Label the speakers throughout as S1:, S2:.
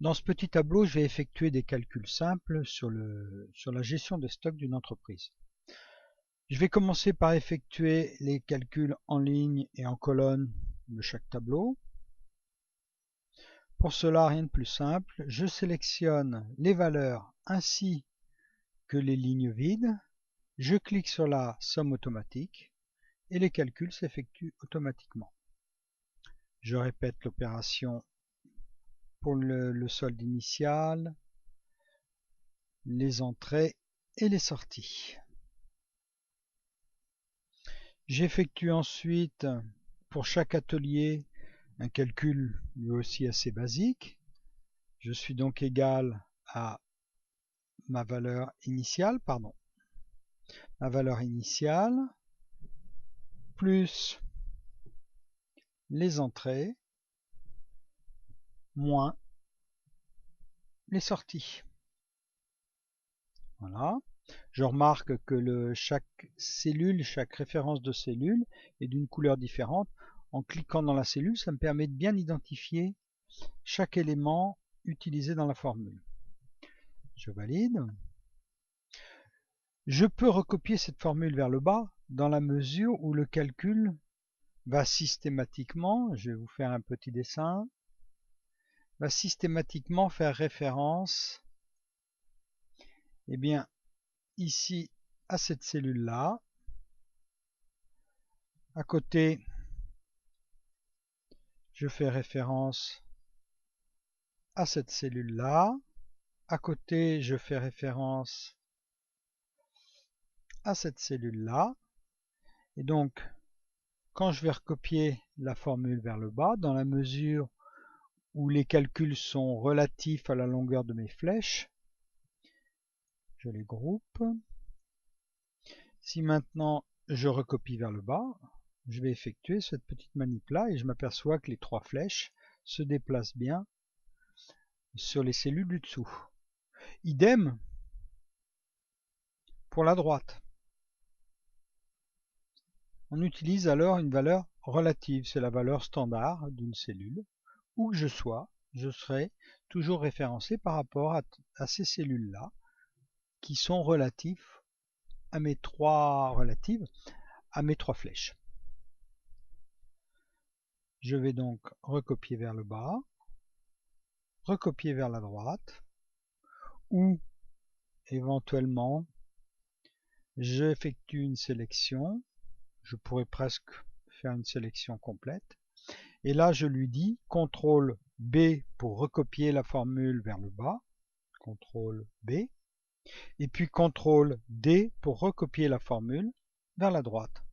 S1: Dans ce petit tableau, je vais effectuer des calculs simples sur la gestion des stocks d'une entreprise. Je vais commencer par effectuer les calculs en ligne et en colonne de chaque tableau. Pour cela, rien de plus simple, je sélectionne les valeurs ainsi que les lignes vides, je clique sur la somme automatique et les calculs s'effectuent automatiquement. Je répète l'opération pour le solde initial, les entrées et les sorties. J'effectue ensuite pour chaque atelier un calcul lui aussi assez basique. Je suis donc égal à ma valeur initiale, plus les entrées moins les sorties. Voilà. Je remarque que chaque cellule, chaque référence de cellule est d'une couleur différente. En cliquant dans la cellule, ça me permet de bien identifier chaque élément utilisé dans la formule. Je valide. Je peux recopier cette formule vers le bas dans la mesure où le calcul va systématiquement, je vais vous faire un petit dessin, va systématiquement faire référence ici à cette cellule-là. À côté, je fais référence à cette cellule-là. À côté, je fais référence à cette cellule-là. Et donc, quand je vais recopier la formule vers le bas, dans la mesure où les calculs sont relatifs à la longueur de mes flèches, je les groupe. Si maintenant je recopie vers le bas, je vais effectuer cette petite manip-là et je m'aperçois que les trois flèches se déplacent bien sur les cellules du dessous. Idem pour la droite. On utilise alors une valeur relative, c'est la valeur standard d'une cellule. Où que je sois, je serai toujours référencé par rapport à ces cellules-là qui sont relatives à mes trois flèches. Je vais donc recopier vers le bas, recopier vers la droite, ou éventuellement j'effectue une sélection, je pourrais presque faire une sélection complète, et là je lui dis CTRL B pour recopier la formule vers le bas, CTRL B, et puis CTRL D pour recopier la formule vers la droite.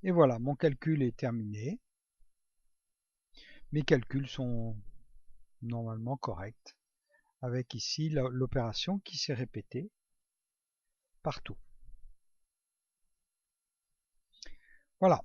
S1: Et voilà, mon calcul est terminé. Mes calculs sont normalement corrects, avec ici l'opération qui s'est répétée partout. Voilà.